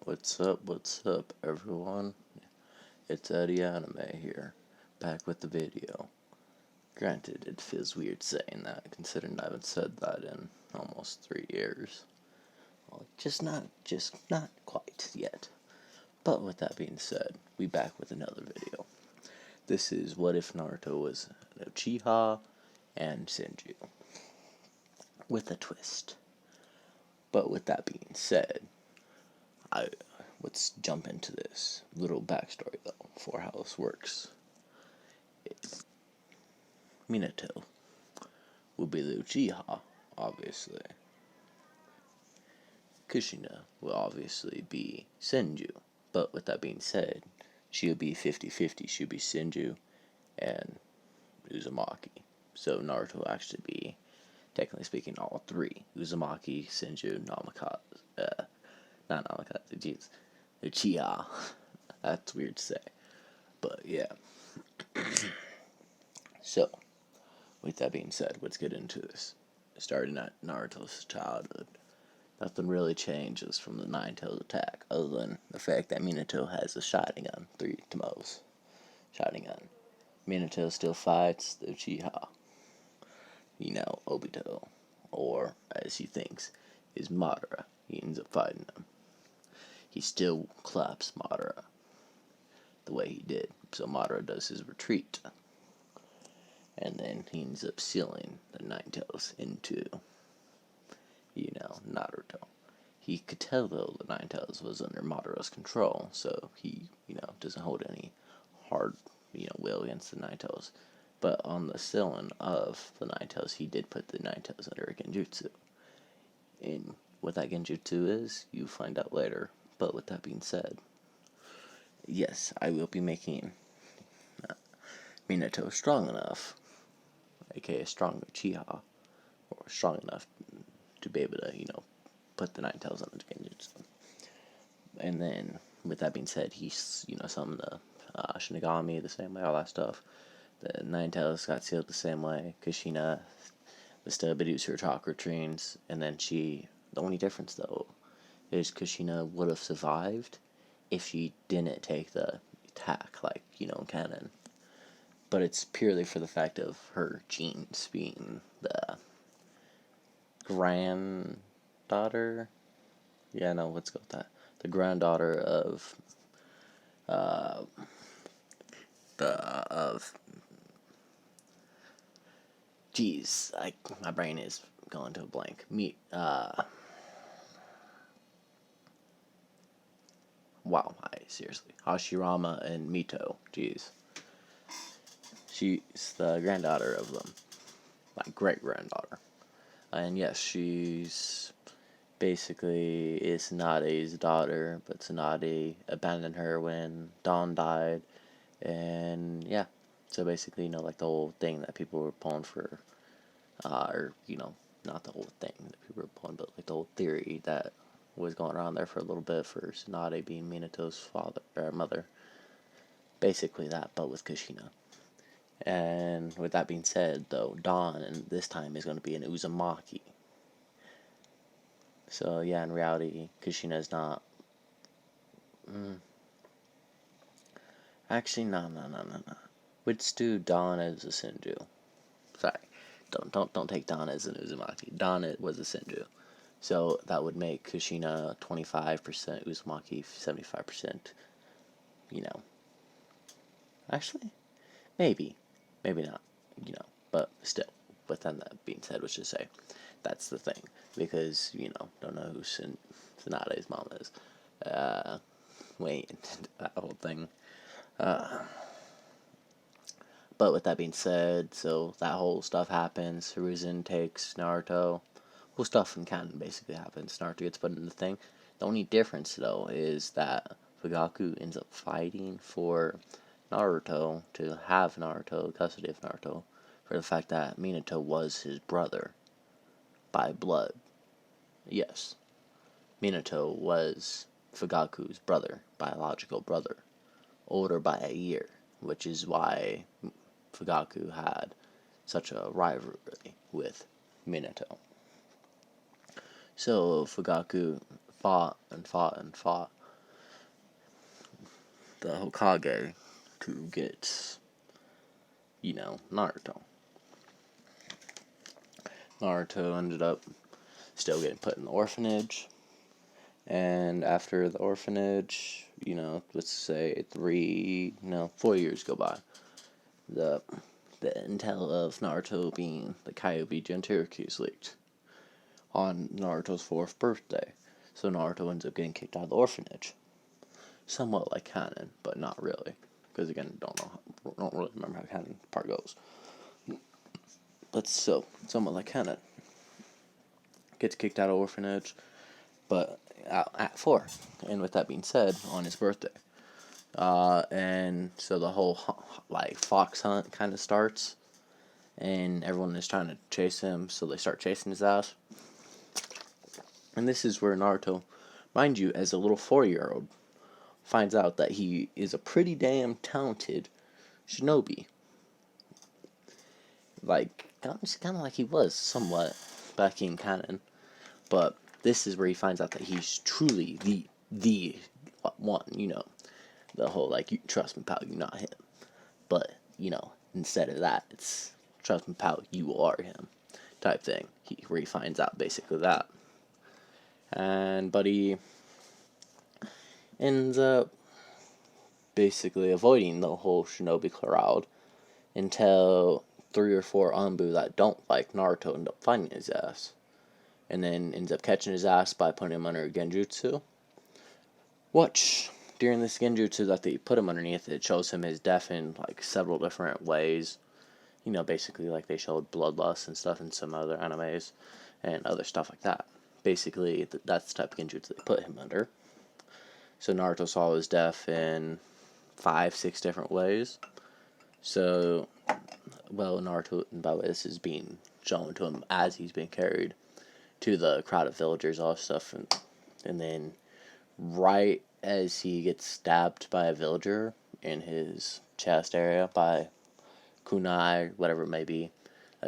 What's up, everyone? It's Eddie Anime here, back with the video. Granted, it feels weird saying that, considering I haven't said that in almost 3 years. Well, just not quite yet. But with that being said, we back with another video. This is what if Naruto was an Uchiha and Senju, with a twist. But with that being said, let's jump into this little backstory though for how this works. Minato will be the Uchiha, obviously. Kushina will obviously be Senju, but with that being said, she'll be 50-50. She'll be Senju and Uzumaki. So Naruto will actually be, technically speaking, all three. Uzumaki, Senju, not Namikaze, jeez. Uchiha. That's weird to say. But yeah. So, with that being said, let's get into this. Starting at Naruto's childhood, nothing really changes from the Nine-Tails attack, other than the fact that Minato has a Sharingan, 3 Tomos. Sharingan. Minato still fights the Uchiha. Obito. Or, as he thinks, is Madara. He ends up fighting him. He still claps Madara the way he did. So Madara does his retreat. And then he ends up sealing the Nine-Tails into, Naruto. He could tell, though, the Nine-Tails was under Madara's control, so he, doesn't hold any hard, will against the Nine-Tails. But on the sealing of the Nine-Tails, he did put the Nine-Tails under a Genjutsu. And what that Genjutsu is, you find out later. But with that being said, yes, I will be making Minato strong enough, aka strong Uchiha, or strong enough to be able to, put the Nine-Tails on the Genjutsu. And then, with that being said, he's, summoned the Shinigami the same way, all that stuff. The Nine-Tails got sealed the same way. Kushina was still able to use her chakra trains, and then the only difference, though, is Kushina would have survived if she didn't take the attack, in canon. But it's purely for the fact of her genes being the granddaughter. Yeah, no, let's go with that. The granddaughter of Jeez, my brain is going to a blank. Wow, seriously. Hashirama and Mito, jeez. She's the granddaughter of them. My great-granddaughter. And yes, she's basically is Tsunade's daughter, but Tsunade abandoned her when Dawn died. And yeah, so basically, the whole thing that people were pulling for, not the whole thing that people were pulling, but the whole theory that was going around there for a little bit for Tsunade being Minato's mother. Basically that, but with Kushina. And with that being said, though, Dawn, and this time, is going to be an Uzumaki. So, yeah, in reality, Kushina is not... Actually, no. Let's do Dawn as a Senju. Sorry. Don't take Dawn as an Uzumaki. Dawn was a Senju. So, that would make Kushina 25%, Uzumaki 75%, Actually, maybe not, but still, with that being said, let's just say that's the thing, because, don't know who Tsunade's mom is. That whole thing. But with that being said, so that whole stuff happens. Hiruzen takes Naruto. Whole stuff in canon basically happens. Naruto gets put in the thing. The only difference, though, is that Fugaku ends up fighting for Naruto to have custody of Naruto, for the fact that Minato was his brother by blood. Yes, Minato was Fugaku's brother, biological brother, older by a year, which is why Fugaku had such a rivalry with Minato. So Fugaku fought the Hokage to get, Naruto. Naruto ended up still getting put in the orphanage, and after the orphanage, let's say 4 years go by. The the intel of Naruto being the Kyuubi Jinchuriki is leaked on Naruto's 4th birthday. So Naruto ends up getting kicked out of the orphanage. Somewhat like canon, but not really. Because again, don't really remember how canon part goes. But so, somewhat like canon. Gets kicked out of orphanage, but at 4. And with that being said, on his birthday. And so the whole fox hunt kind of starts, and everyone is trying to chase him, so they start chasing his ass. And this is where Naruto, mind you, as a little 4-year-old, finds out that he is a pretty damn talented shinobi. Kind of like he was somewhat back in canon, but this is where he finds out that he's truly the one. The whole you trust me, pal, you're not him. But instead of that, it's trust me, pal, you are him, type thing. Where he finds out basically that, and Buddy ends up basically avoiding the whole shinobi crowd until 3 or 4 Anbu that don't like Naruto end up finding his ass, and then ends up catching his ass by putting him under a genjutsu, which during this genjutsu that they put him underneath, it shows him his death in several different ways. Basically they showed bloodlust and stuff in some other animes and other stuff like that. Basically, that's the type of genjutsu they put him under. So Naruto saw his death in 5-6 different ways. So, Naruto, and by the way, this is being shown to him as he's being carried to the crowd of villagers, all stuff, and then right as he gets stabbed by a villager in his chest area by kunai, whatever it may be,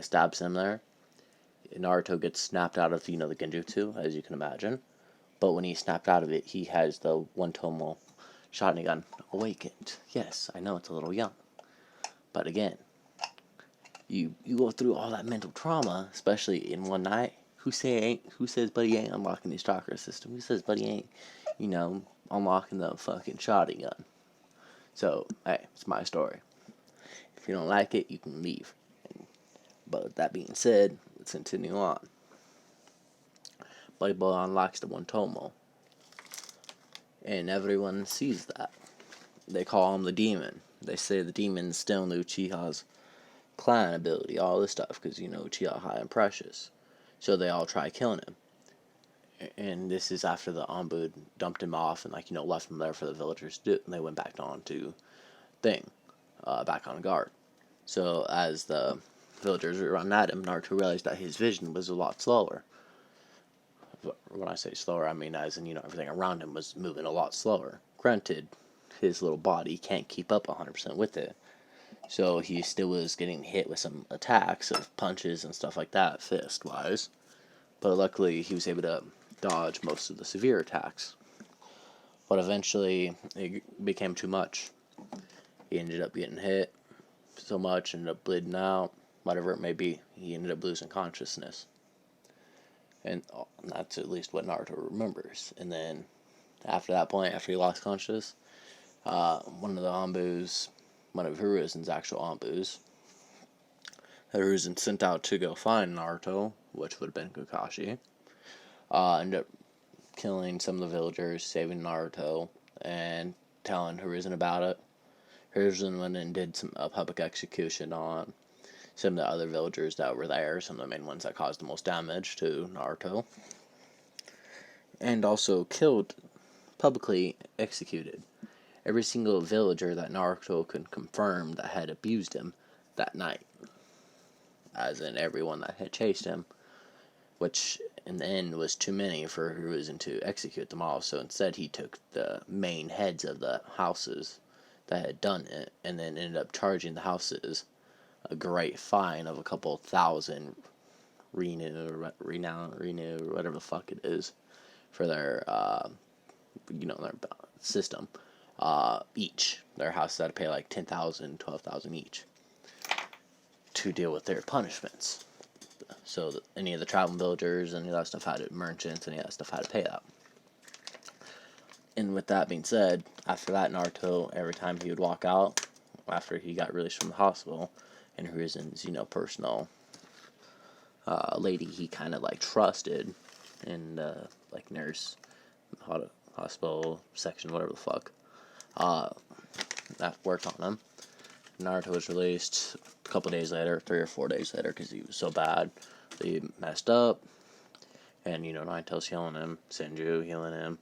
stabs him there. Naruto gets snapped out of, the genjutsu, as you can imagine. But when he's snapped out of it, he has the one tomo Sharingan awakened. Yes, I know it's a little young. But again, you go through all that mental trauma, especially in one night. Who says Buddy ain't unlocking his chakra system? Who says Buddy ain't, unlocking the fucking Sharingan? So, hey, it's my story. If you don't like it, you can leave. But with that being said, let's continue on. Buddy Boy unlocks the one tomo, and everyone sees that. They call him the demon. They say the demon's still in the Uchiha's clan ability, all this stuff, because Uchiha high and precious. So they all try killing him. And this is after the Anbu dumped him off and left him there for the villagers to do. And they went back on to back on guard. So as the villagers were running at him, Naruto realized that his vision was a lot slower. When I say slower, I mean as in, everything around him was moving a lot slower. Granted, his little body can't keep up 100% with it. So he still was getting hit with some attacks of punches and stuff like that, fist-wise. But luckily, he was able to dodge most of the severe attacks. But eventually, it became too much. He ended up getting hit so much, ended up bleeding out, whatever it may be. He ended up losing consciousness. And that's at least what Naruto remembers. And then, after that point, after he lost consciousness, one of the Anbus, one of Hiruzen's actual Anbus, Hiruzen sent out to go find Naruto, which would have been Kakashi, ended up killing some of the villagers, saving Naruto, and telling Hiruzen about it. Hiruzen went and did a public execution on some of the other villagers that were there, some of the main ones that caused the most damage to Naruto, and also publicly executed every single villager that Naruto could confirm that had abused him that night. As in everyone that had chased him, which in the end was too many for Hiruzen to execute them all, so instead he took the main heads of the houses that had done it, and then ended up charging the houses a great fine of a couple thousand renew, whatever the fuck it is, for their, their system. each. Their houses had to pay like 10,000, 12,000 each to deal with their punishments. So any of the traveling villagers, any of that stuff had to, merchants, any of that stuff had to pay that. And with that being said, after that, Naruto, every time he would walk out, after he got released from the hospital, and Hiruzen's, personal lady he kind of like trusted, and like nurse, hospital section, whatever the fuck, that worked on him. Naruto was released a couple days later, 3 or 4 days later, because he was so bad. He messed up, and Naito's healing him, Senju healing him.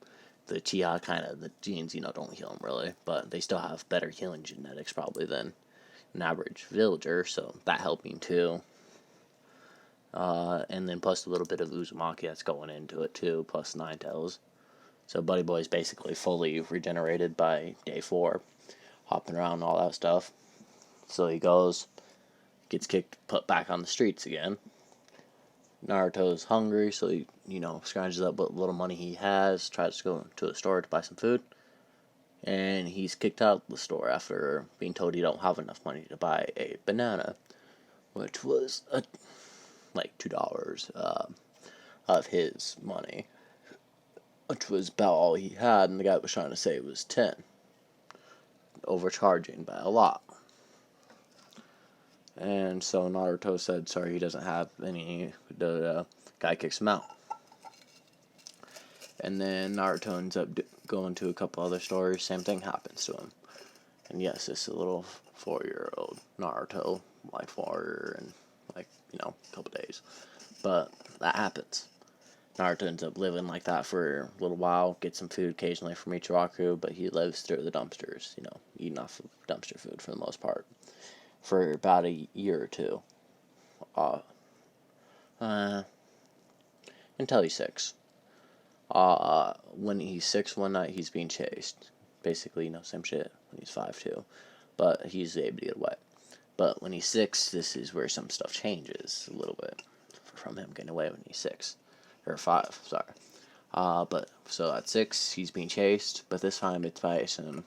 The Uchiha the genes, don't heal him really, but they still have better healing genetics probably than an average villager, so that helped him too. And then plus a little bit of Uzumaki that's going into it too, plus Ninetales. So Buddy Boy's basically fully regenerated by day 4, hopping around and all that stuff. So he goes, gets put back on the streets again. Naruto's hungry, so he, scrounges up what little money he has, tries to go to a store to buy some food, and he's kicked out of the store after being told he don't have enough money to buy a banana, which was like $2 of his money, which was about all he had, and the guy was trying to say it was 10, overcharging by a lot. And so Naruto said sorry he doesn't have any. The guy kicks him out. And then Naruto ends up going to a couple other stores. Same thing happens to him. And yes, it's a little 4-year-old Naruto, like 4 and a couple days. But that happens. Naruto ends up living like that for a little while. Gets some food occasionally from Ichiraku, but he lives through the dumpsters. Eating off of dumpster food for the most part. For about a year or two. Until he's 6. When he's 6 one night, he's being chased. Basically, same shit when he's 5 too. But he's able to get away. But when he's 6, this is where some stuff changes a little bit. From him getting away when he's 6. Or 5, sorry. But, so at 6, he's being chased. But this time it's by some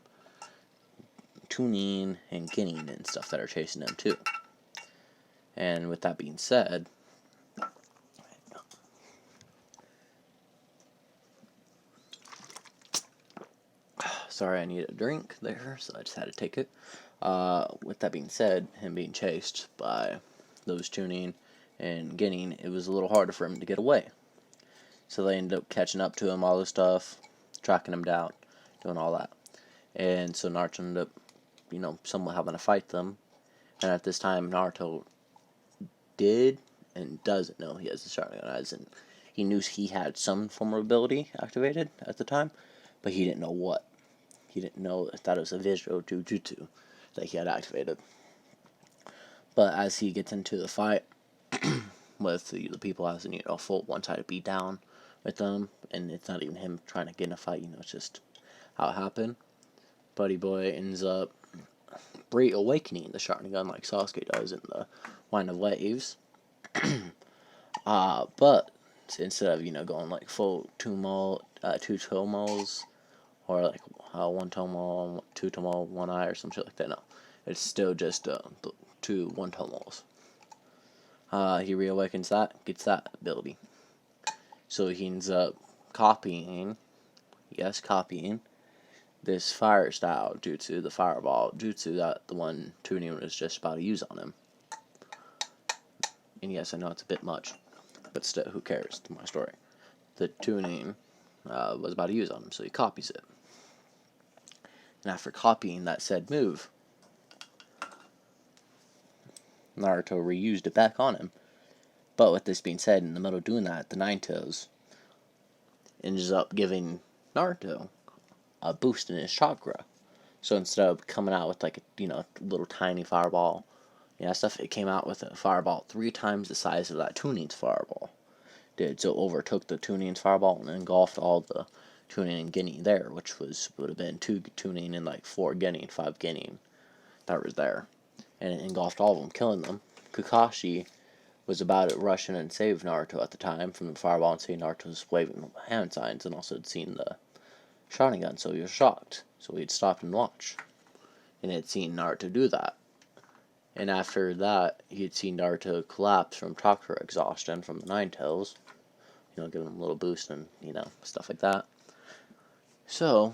tuning and getting and stuff that are chasing him too. And with that being said, sorry, I need a drink there, so I just had to take it. With that being said, him being chased by those tuning and getting, it was a little harder for him to get away. So they ended up catching up to him, all this stuff, tracking him down, doing all that. And so Naruto ended up somewhat having to fight them. And at this time, Naruto did and doesn't know he has the Sharingan, as in he knew he had some form of ability activated at the time, but he didn't know what. He didn't know that it was a visual jujutsu that he had activated. But as he gets into the fight with the people, as in a full one-sided beat down with them, and it's not even him trying to get in a fight, it's just how it happened. Buddy Boy ends up reawakening the Sharingan like Sasuke does in the Wind of Waves. But instead of going like full two tomos, or like one tomo, two tomo, one eye, or some shit like that. No, it's still just the 2 one tomos. He reawakens that, gets that ability. So he ends up copying this fire style jutsu, the fireball jutsu that the one tuning was just about to use on him. And yes, I know it's a bit much, but still, who cares? It's my story. The tuning was about to use on him, so he copies it. And after copying that said move, Naruto reused it back on him. But with this being said, in the middle of doing that, the Ninetales ends up giving Naruto a boost in his chakra. So instead of coming out with like a little tiny fireball, stuff, it came out with a fireball 3 times the size of that tuning's fireball did. So it overtook the tuning's fireball and engulfed all the tuning and Genin there, which would have been 2 tuning and like 4 Genin, 5 Genin that was there. And it engulfed all of them, killing them. Kakashi was about to rush in and save Naruto at the time from the fireball, and seeing Naruto was waving hand signs, and also had seen the Sharingan, so he was shocked. So he'd stop and watch. And had seen Naruto do that. And after that, he had seen Naruto collapse from chakra exhaustion from the Nine Tails. Giving him a little boost and, stuff like that. So,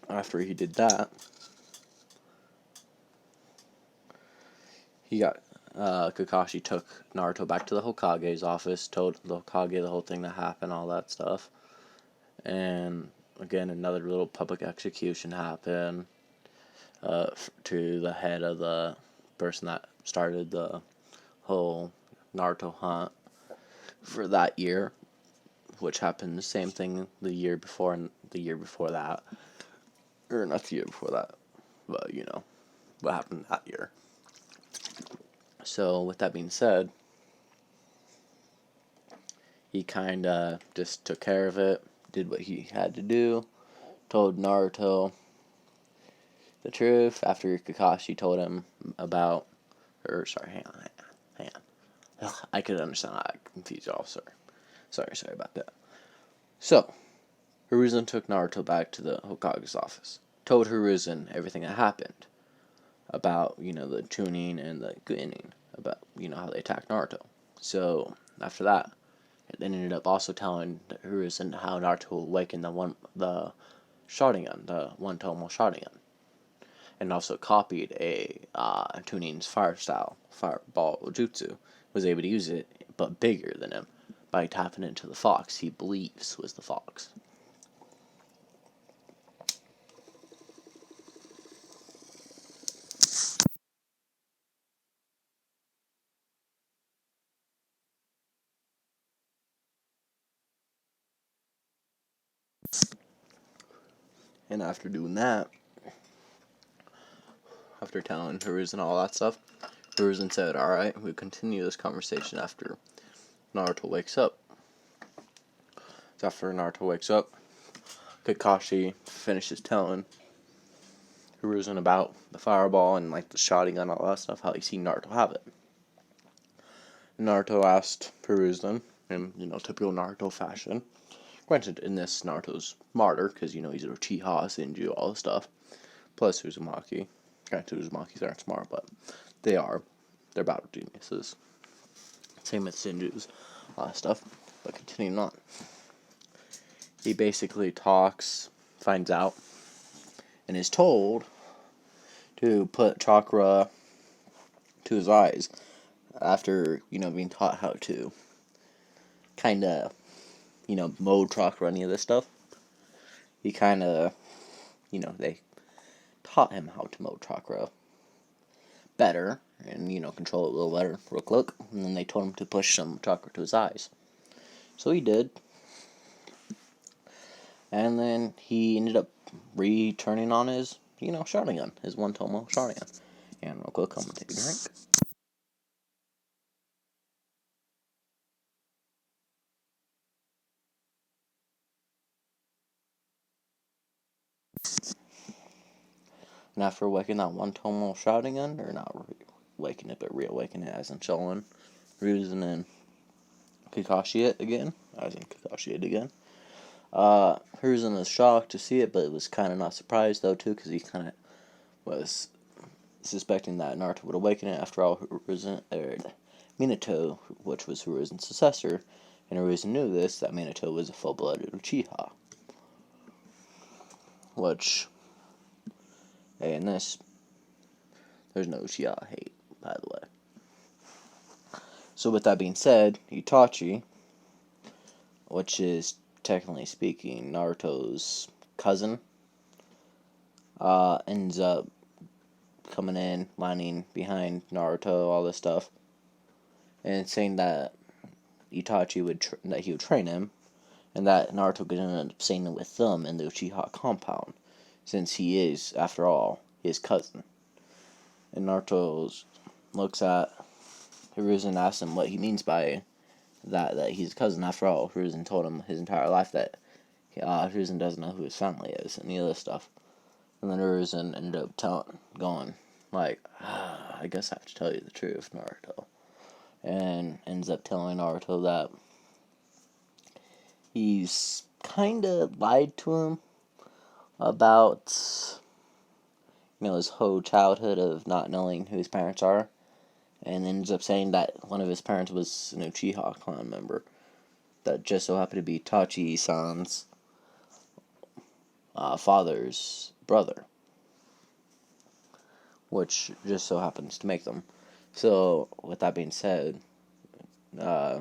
after he did that, Kakashi took Naruto back to the Hokage's office, told the Hokage the whole thing that happened, all that stuff. And, again, another little public execution happened to the head of the person that started the whole Naruto hunt for that year, which happened the same thing the year before and the year before that. Or not the year before that, but what happened that year. So, with that being said, he kind of just took care of it, did what he had to do, told Naruto the truth after Kakashi told him about, hang on. Ugh, I could understand how I confused y'all, sorry about that. So, Hiruzen took Naruto back to the Hokage's office, told Hiruzen everything that happened about, the tuning and the Guining, about, how they attacked Naruto. So, after that, it ended up also telling Hiruzen how Naruto awakened the Sharingan, the one-tomo Sharingan, and also copied a Tunin's fireball jutsu, was able to use it, but bigger than him, by tapping into the fox he believes was the fox. And after doing that, after telling Hiruzen all that stuff, Hiruzen said, alright, we'll continue this conversation after Naruto wakes up. So after Naruto wakes up, Kakashi finishes telling Hiruzen about the fireball and the Sharingan and all that stuff, how he seen Naruto have it. Naruto asked Hiruzen, in typical Naruto fashion. Granted, in this, Naruto's smarter, because, he's an Uchiha, Senju, all this stuff. Plus Uzumaki. Granted, Uzumakis aren't smart, but they are. They're battle geniuses. Same with Senju's, all that stuff. But continuing on. He basically finds out, and is told to put chakra to his eyes after, being taught how to kind of, mode chakra, any of this stuff. He kind of, they taught him how to mode chakra better and, control it a little better real quick. And then they told him to push some chakra to his eyes. So he did. And then he ended up returning on his, Sharingan, his one-tomo Sharingan. And real quick, I'm going to take a drink. And after waking that one-tomo Sharingan, or not waking it, but reawakening it, as in showing Hiruzen and Kakashi it again, Hiruzen was shocked to see it, but it was kind of not surprised, though, too, because he kind of was suspecting that Naruto would awaken it. After all, Minato, which was Hiruzen's successor, and Hiruzen knew this, that Minato was a full-blooded Uchiha. Which, hey, in this, there's no Uchiha hate, by the way. So with that being said, Itachi, which is technically speaking Naruto's cousin, ends up coming in, lining behind Naruto, all this stuff, and saying that Itachi that he would train him, and that Naruto could end up staying with them in the Uchiha compound, since he is, after all, his cousin. And Naruto looks at Hiruzen and asks him what he means by that he's a cousin. After all, Hiruzen told him his entire life that Hiruzen doesn't know who his family is, and the other stuff. And then Hiruzen ended up going, I guess I have to tell you the truth, Naruto. And ends up telling Naruto that he's kind of lied to him, about, his whole childhood of not knowing who his parents are, and ends up saying that one of his parents was an Uchiha clan member that just so happened to be Tachi-san's father's brother, which just so happens to make them. So, with that being said, uh,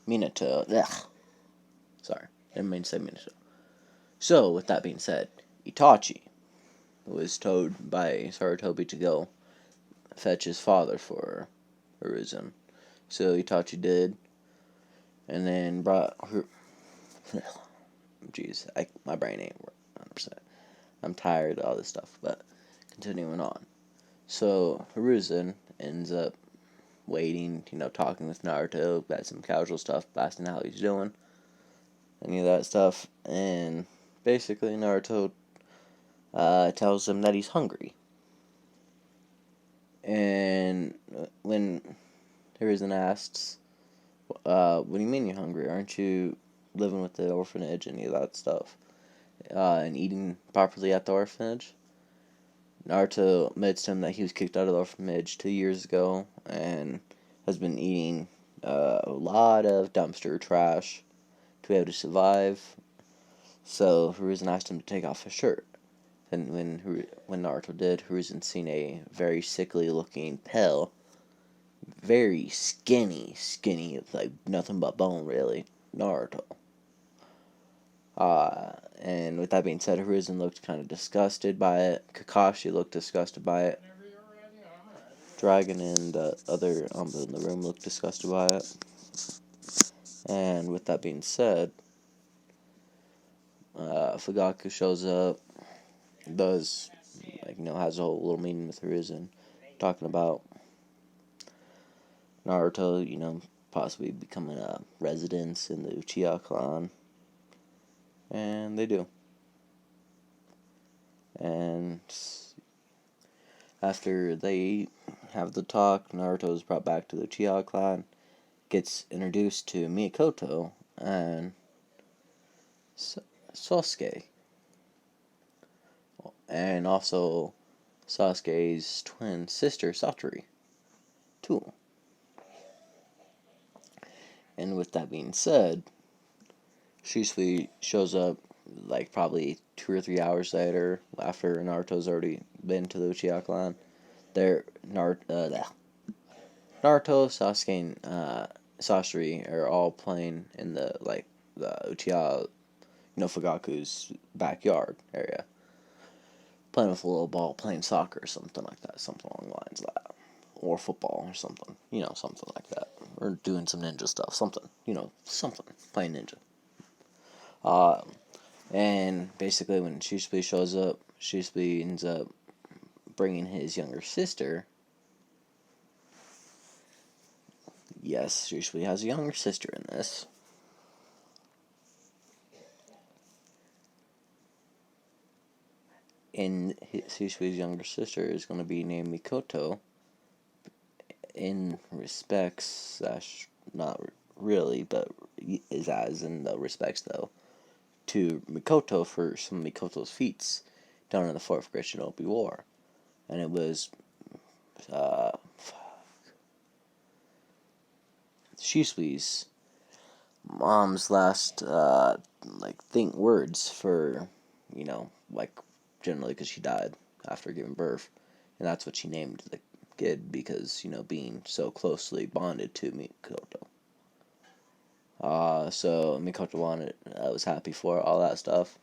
Minato, sorry, didn't mean to say Minato. So, with that being said, Itachi was told by Sarutobi to go fetch his father for Hiruzen. So Itachi did, and then brought her. Jeez, my brain ain't 100%. I'm tired of all this stuff, but continuing on. So Hiruzen ends up waiting, talking with Naruto about some casual stuff, asking how he's doing, any of that stuff, and basically Naruto tells him that he's hungry. And when Hiruzen asks, what do you mean you're hungry? Aren't you living with the orphanage and any of that stuff? And eating properly at the orphanage? Naruto admits to him that he was kicked out of the orphanage 2 years ago and has been eating a lot of dumpster trash to be able to survive. So Hiruzen asked him to take off his shirt. And when Naruto did, Hiruzen seen a very sickly looking, pale, very skinny, like nothing but bone, really, Naruto. And with that being said, Hiruzen looked kind of disgusted by it. Kakashi looked disgusted by it. Dragon and other in the room looked disgusted by it. And with that being said, Fugaku shows up, does, has a whole little meeting with Hiruzen, talking about Naruto, possibly becoming a residence in the Uchiha clan. And they do. And after they have the talk, Naruto is brought back to the Uchiha clan, gets introduced to Mikoto and Sasuke. And also Sasuke's twin sister, Satori, too. And with that being said, Shisui shows up like probably 2 or 3 hours later, after Naruto's already been to the Uchiha clan. Naruto, Sasuke, and Sasori are all playing in the Uchiha, Fugaku's backyard area, playing with a little ball, playing soccer or something like that, something along the lines of that, or football or something, something like that, or doing some ninja stuff, something, something, playing ninja. And basically when Shisui shows up, Shisui ends up bringing his younger sister. Yes, Shisui has a younger sister in this. And Shishui's younger sister is going to be named Mikoto. In respects, not really, but is as in the respects though, to Mikoto for some of Mikoto's feats done in the Fourth Great Shinobi War. And it was Shisui's mom's last think words for, generally because she died after giving birth, and that's what she named the kid because being so closely bonded to Mikoto. So Mikoto was happy for all that stuff.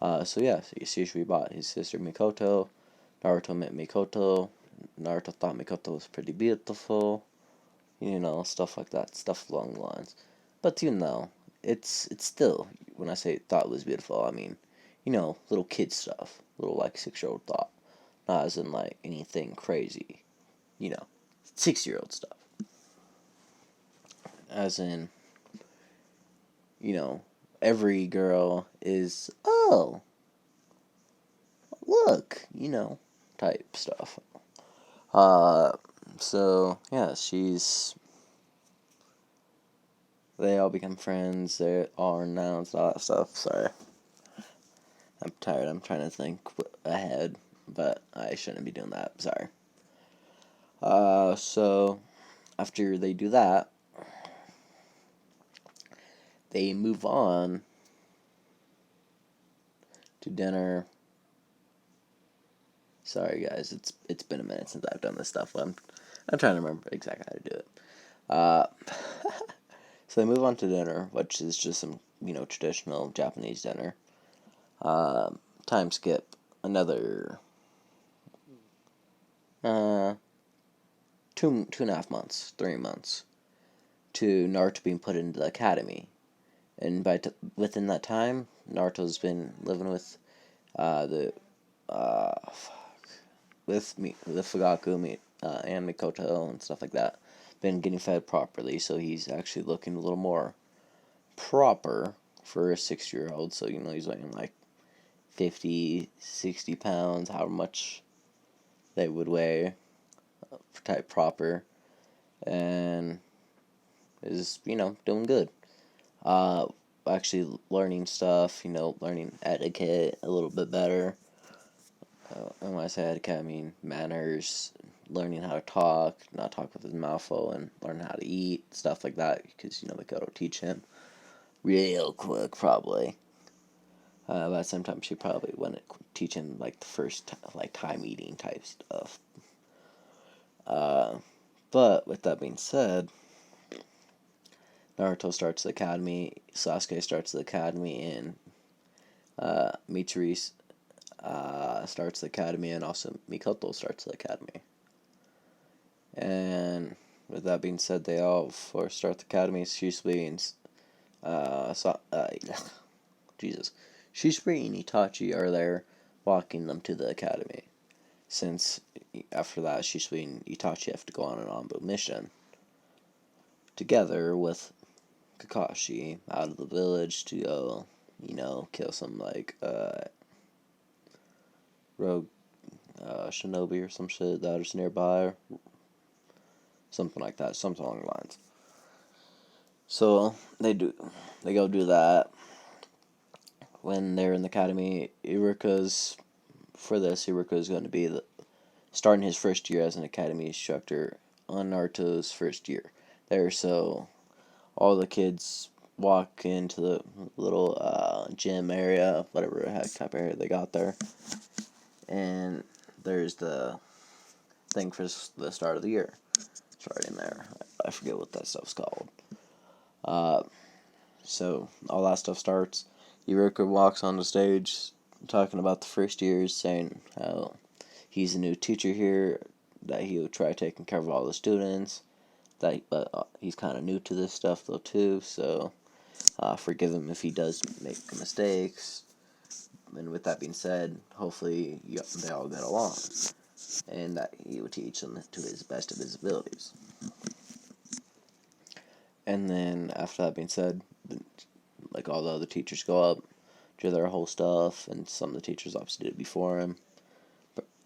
So Shisui bought his sister Mikoto. Naruto met Mikoto. Naruto thought Mikoto was pretty beautiful. Stuff like that, stuff along the lines. But it's still, when I say thought was beautiful, I mean, little kid stuff, little 6-year-old thought, not as in anything crazy, 6-year-old stuff. As in, every girl is, oh, look, type stuff. So, yeah, she's They all become friends. They all are announced, all that stuff. Sorry, I'm tired. I'm trying to think ahead, but I shouldn't be doing that. Sorry. So after they do that, they move on to dinner. Sorry, guys. It's been a minute since I've done this stuff. I'm trying to remember exactly how to do it. Uh, so they move on to dinner, which is just some traditional Japanese dinner. Time skip another 2.5 months, 3 months to Naruto being put into the academy, and within that time, Naruto's been living with the with Fugaku and Mikoto and stuff like that. Been getting fed properly, so he's actually looking a little more proper for a 6-year-old. So he's weighing like 50, 60 pounds, however much they would weigh, type proper, and is doing good. Actually learning stuff, learning etiquette a little bit better. And when I say etiquette, I mean manners, learning how to talk, not talk with his mouth full, and learn how to eat, stuff like that, because, Mikoto teach him real quick, probably. But at the same time, she probably wouldn't teach him, like, the first, like, time eating type stuff. But, with that being said, Naruto starts the academy, Sasuke starts the academy, and Mitsuri starts the academy, and also Mikoto starts the academy. And with that being said, they all start the academy. Shisui and Shisui and Itachi are there, walking them to the academy. Since after that, Shisui and Itachi have to go on an Anbu mission together with Kakashi out of the village to go, kill some rogue shinobi or some shit that is nearby, something like that, something along the lines. So they go do that. When they're in the academy, Iruka's going to be starting his first year as an academy instructor on Naruto's first year there. So all the kids walk into the little gym area, whatever heck type of area they got there, and there's the thing for the start of the year. It's right in there. I forget what that stuff's called. So all that stuff starts. Iruka walks on the stage talking about the first years, saying how he's a new teacher here, that he'll try taking care of all the students, but he's kind of new to this stuff though too, so forgive him if he does make mistakes. And with that being said, hopefully they all get along, and that he will teach them to his best of his abilities. And then after that being said, all the other teachers go up, do their whole stuff, and some of the teachers obviously did it before him.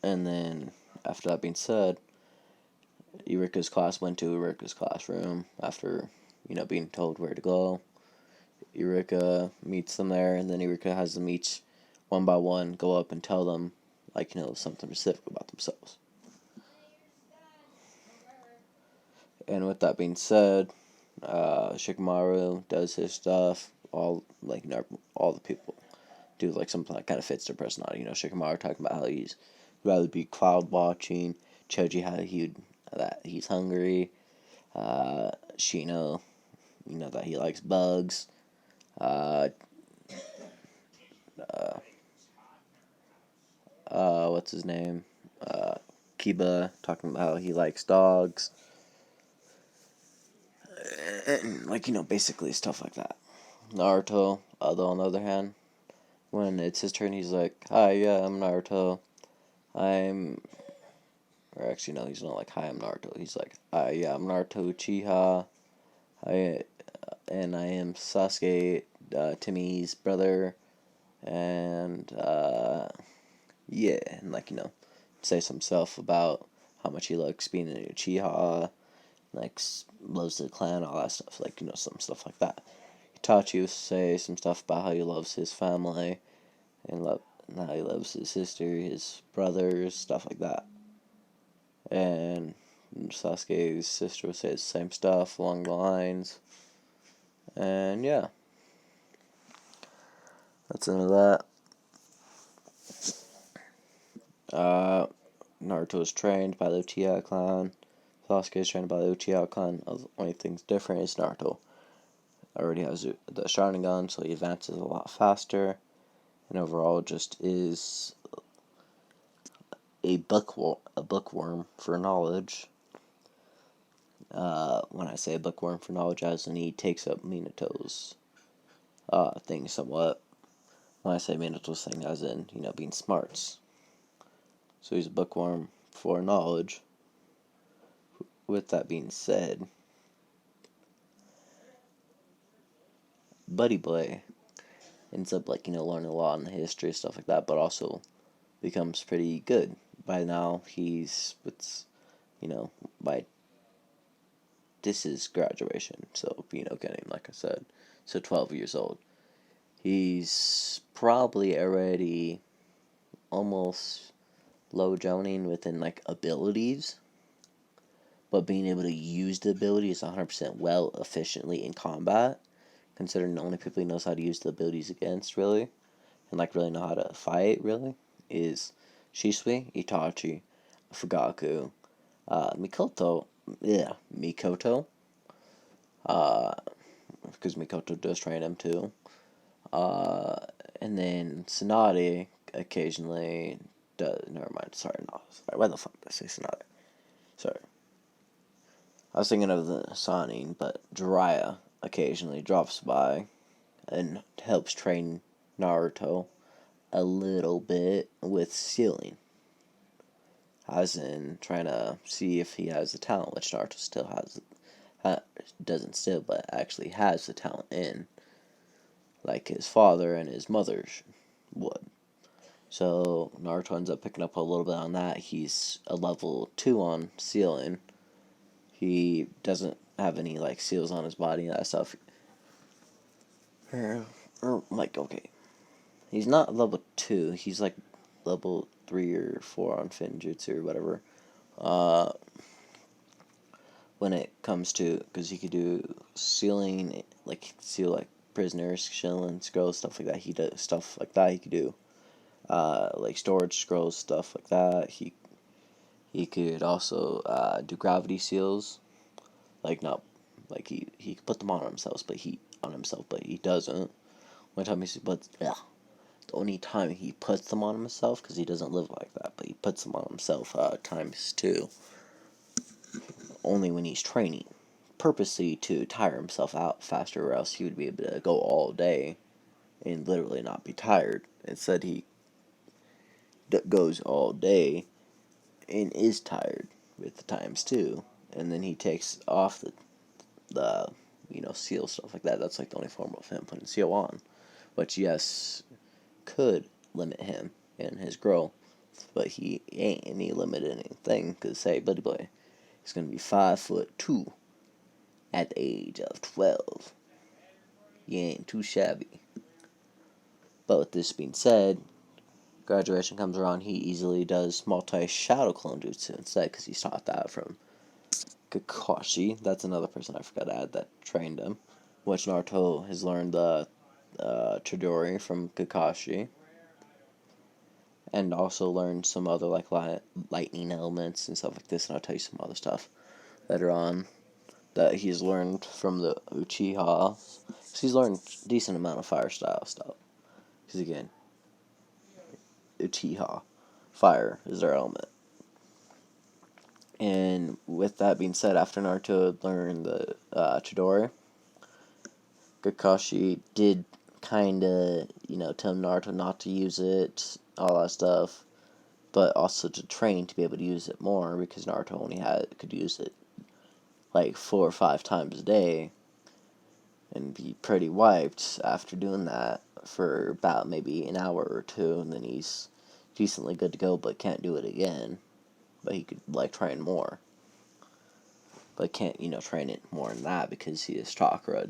And then after that being said, Iruka's class went to Iruka's classroom after, being told where to go. Iruka meets them there, and then Iruka has them each, one by one, go up and tell them, something specific about themselves. And with that being said, Shikamaru does his stuff. All the people do something that kind of fits their personality. Shikamaru talking about how he'd rather be cloud watching. Choji how that he's hungry. Shino, that he likes bugs. What's his name? Kiba talking about how he likes dogs. And, basically stuff like that. Naruto, though, on the other hand, when it's his turn, he's like, "Hi, yeah, I'm Naruto. Or actually, no, he's not like, "Hi, I'm Naruto." He's like, "Hi, yeah, I'm Naruto Uchiha. And I am Sasuke, Timmy's brother. And, yeah, and, say some stuff about how much he likes being an Uchiha. like loves the clan, all that stuff, like, some stuff like that. Itachi say some stuff about how he loves his family and how he loves his sister, his brothers, stuff like that. And Sasuke's sister will say the same stuff along the lines. And yeah, that's into that. Naruto is trained by the Uchiha clan. Sasuke is trained by the Uchiha clan. The only thing's different is Naruto already has the Sharingan, so he advances a lot faster. And overall, just is a bookworm for knowledge. When I say bookworm for knowledge, as in he takes up Minato's thing somewhat. When I say Minato's thing, as in, being smarts. So he's a bookworm for knowledge. With that being said, Buddy Boy ends up, learning a lot in the history, stuff like that, but also becomes pretty good. By now, by this is graduation, so, getting, like I said, so 12 years old. He's probably already almost low joning within, abilities, but being able to use the abilities 100% well, efficiently in combat, considering the only people he knows how to use the abilities against, really, and, really know how to fight, really, is Shisui, Itachi, Fugaku, Mikoto, because Mikoto does train him too, and then Tsunade occasionally does, never mind, sorry, why the fuck did I say Tsunade? Sorry. I was thinking of the Sanin, but Jiraiya occasionally drops by and helps train Naruto a little bit with sealing. As in, trying to see if he has the talent, which Naruto still doesn't still, but actually has the talent in, like his father and his mother would. So Naruto ends up picking up a little bit on that. He's a level 2 on sealing. He doesn't have any, seals on his body and that stuff. Okay. He's not level 2. He's, level 3 or 4 on Finjutsu or whatever. When it comes to, because he could do sealing, seal, prisoners, killing scrolls, stuff like that. He does stuff like that. He could do, storage scrolls, stuff like that. He could also do gravity seals, not, he could put them on himself, but he doesn't. The only time he puts them on himself, because he doesn't live like that, but he puts them on himself times 2. Only when he's training, purposely to tire himself out faster, or else he would be able to go all day and literally not be tired. Instead, he goes all day and is tired with the times 2, and then he takes off the seal, stuff like that. That's the only form of him putting seal on, which, yes, could limit him and his growth, but he ain't any limited anything, because, say, Buddy Boy, he's going to be 5'2" at the age of 12. He ain't too shabby. But with this being said, graduation comes around, he easily does multi-shadow clone jutsu instead, because he's taught that from Kakashi. That's another person I forgot to add that trained him, which Naruto has learned the Chidori from Kakashi, and also learned some other lightning elements and stuff like this, and I'll tell you some other stuff later on that he's learned from the Uchiha. So he's learned a decent amount of fire style stuff, because again, Uchiha, fire is their element. And with that being said, after Naruto learned the Chidori, Kakashi did kind of, tell Naruto not to use it, all that stuff, but also to train to be able to use it more, because Naruto only could use it 4 or 5 times a day, and be pretty wiped after doing that for about maybe an hour or 2, and then he's decently good to go, but can't do it again. But he could train more. but can't, train it more than that because his chakra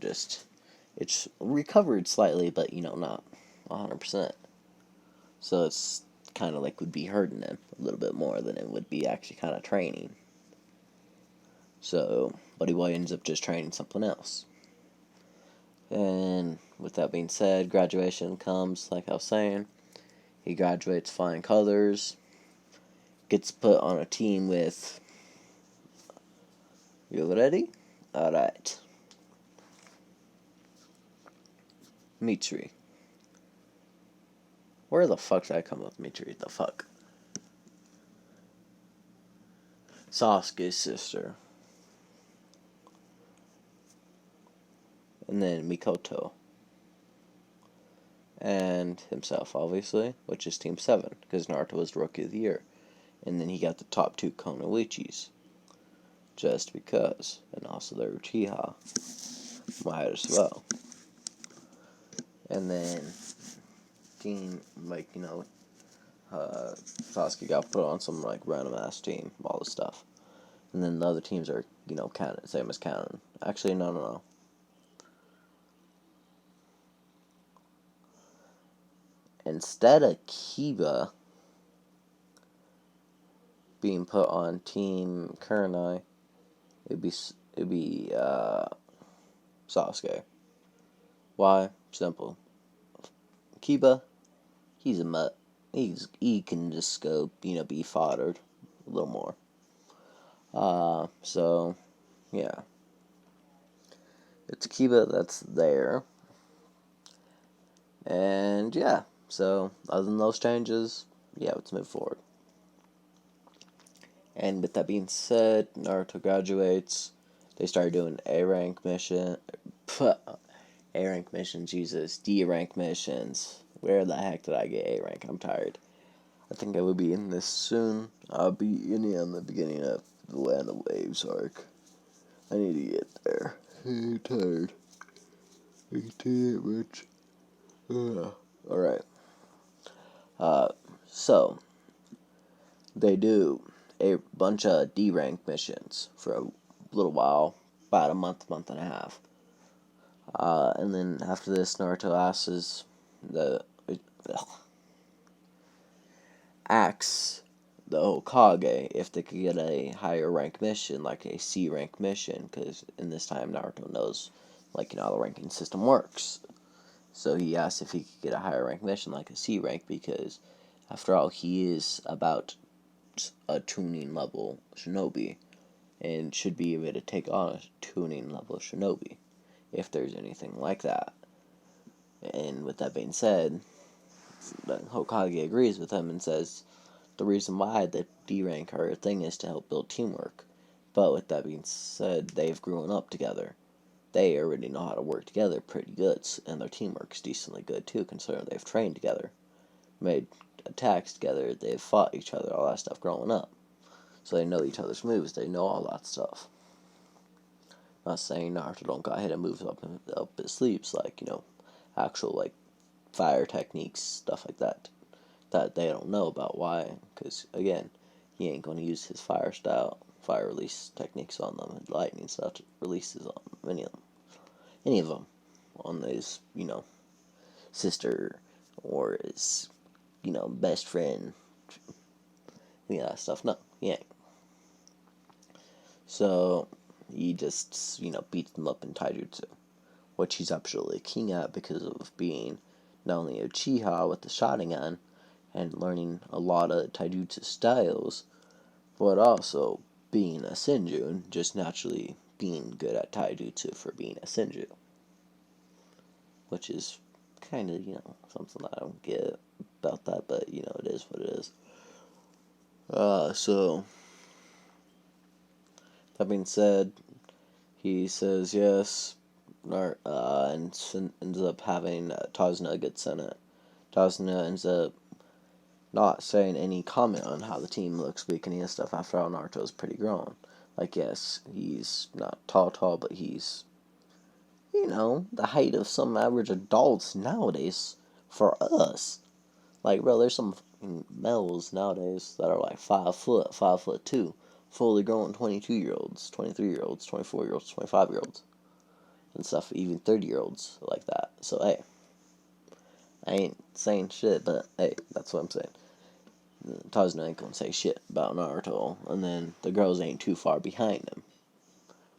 it's recovered slightly, but, not 100%. So it's kind of like would be hurting him a little bit more than it would be actually kind of training. So, Buddy Boy ends up just training something else. And with that being said, graduation comes, like I was saying. He graduates flying colors, gets put on a team with... You ready? Alright. Mitri. Where the fuck did I come up with Mitri? The fuck? Sasuke's sister. And then Mikoto. And himself, obviously, which is Team 7, because Naruto was Rookie of the Year. And then he got the top 2 Konoichis. Just because. And also their Uchiha. Might as well. And then Team, Sasuke got put on some, random ass team, all this stuff. And then the other teams are, canon, same as canon. Actually, no. Instead of Kiba being put on Team Kurenai, it'd be Sasuke. Why? Simple. Kiba, he's a mutt. He can just go, be foddered a little more. So, yeah. It's Kiba that's there. And, yeah. So, other than those changes, yeah, let's move forward. And with that being said, Naruto graduates. They start doing A-rank mission. A-rank missions, Jesus. D-rank missions. Where the heck did I get A-rank? I'm tired. I think I will be in this soon. I'll be in the beginning of the Land of Waves arc. I need to get there. I'm tired. I can't much. Alright. So, they do a bunch of D-rank missions for a little while. About a month and a half. And then after this, Naruto asks the Hokage if they could get a higher rank mission, like a C rank mission, because in this time Naruto knows, how the ranking system works. So he asks if he could get a higher rank mission, like a C rank, because after all, he is about a tuning level shinobi, and should be able to take on a tuning level shinobi, if there's anything like that. And with that being said, the Hokage agrees with him and says the reason why the D rank are a thing is to help build teamwork. But with that being said, they've grown up together. They already know how to work together pretty good, and their teamwork's decently good too, considering they've trained together, made attacks together, they've fought each other, all that stuff growing up. So they know each other's moves, they know all that stuff. Not saying Naruto don't got hidden moves up his sleeves, actual, fire techniques, stuff like that they don't know about. Why? Because, again, he ain't going to use his fire release techniques on them, and lightning stuff releases on them, any of them, on his, sister, or his, best friend, that stuff. No, he ain't. So, he just, beats them up in taijutsu, which he's absolutely king at because of being not only a Uchiha with the Sharingan and learning a lot of taijutsu styles, but also being a Senju and just naturally being good at taijutsu for being a Senju. Which is kind of, something that I don't get about that, but, it is what it is. So, that being said, he says yes, and ends up having Tazuna get sent it. Tazuna ends up not saying any comment on how the team looks weakening and stuff. After all, Naruto's pretty grown. Yes, he's not tall, but he's, the height of some average adults nowadays for us. Bro, there's some males nowadays that are 5 foot, 5'2", fully grown 22-year-olds, 23-year-olds, 24-year-olds, 25-year-olds, and stuff, even 30-year-olds like that. So, hey, I ain't saying shit, but hey, that's what I'm saying. Tazuna ain't gonna say shit about Naruto, and then the girls ain't too far behind him.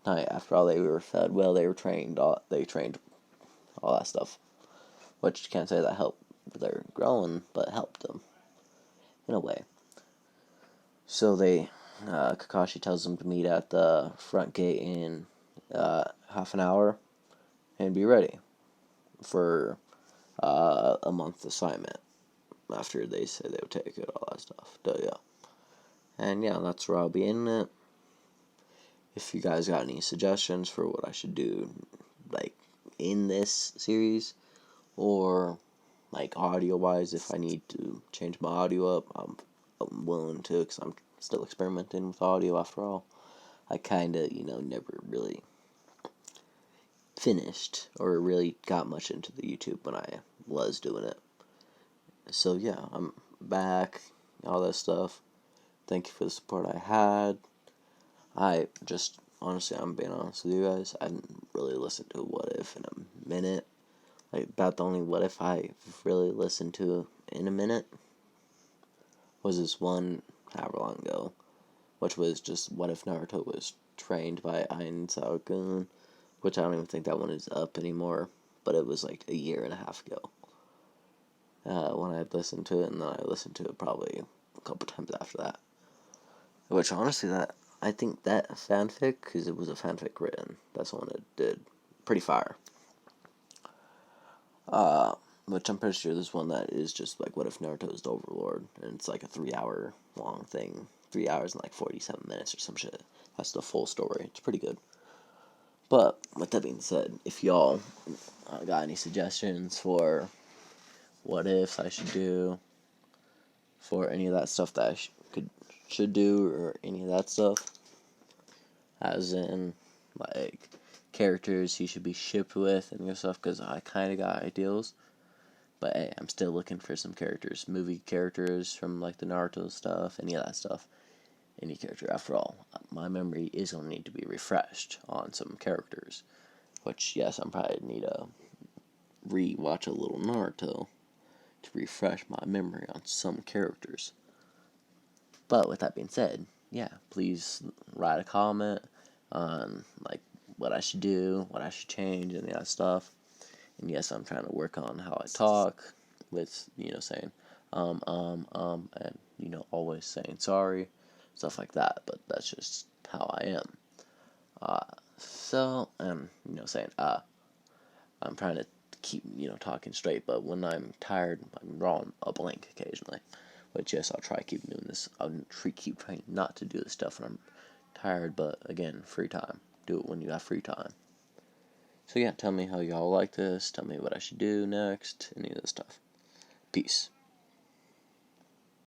After all, they were fed well, they trained all that stuff, which you can't say that helped their growing, but helped them in a way. So Kakashi tells them to meet at the front gate in half an hour and be ready for a month assignment after they say they would take it, all that stuff. Yeah. And yeah, that's where I'll be in it. If you guys got any suggestions for what I should do, like, in this series, or, like, audio-wise, if I need to change my audio up, I'm willing to, because I'm still experimenting with audio after all. I kind of, never really finished or really got much into the YouTube when I was doing it. So, yeah, I'm back, all that stuff. Thank you for the support I had. Honestly, I'm being honest with you guys, I didn't really listen to What If in a minute. Like, about the only What If I've really listened to in a minute was this one, however long ago, which was just What If Naruto was trained by Ain Sao-kun, which I don't even think that one is up anymore, but it was like a year and a half ago when I listened to it, and then I listened to it probably a couple times after that. Which, honestly, I think that fanfic, because it was a fanfic written, that's the one it did. Pretty fire. Which I'm pretty sure there's one that is just like, what if Naruto is the Overlord, and it's like a 3-hour long thing. 3 hours and like 47 minutes or some shit. That's the full story. It's pretty good. But, with that being said, if y'all got any suggestions for what ifs I should do, for any of that stuff that I should do, or any of that stuff, as in, like, characters he should be shipped with and stuff, because I kind of got ideals, but hey, I'm still looking for some characters, movie characters from, like, the Naruto stuff, any of that stuff, any character. After all, my memory is going to need to be refreshed on some characters, which, yes, I'm probably need to re-watch a little Naruto to refresh my memory on some characters. But with that being said, yeah, please write a comment on, like, what I should do, what I should change, and that stuff. And yes, I'm trying to work on how I talk with, saying, and, always saying sorry, stuff like that. But that's just how I am. Saying, I'm trying to keep, talking straight, but when I'm tired, I'm drawing a blank occasionally. Which, yes, I'll try to keep doing this. I'll keep trying not to do this stuff when I'm tired, but again, free time. Do it when you have free time. So yeah, tell me how y'all like this. Tell me what I should do next. Any of this stuff. Peace.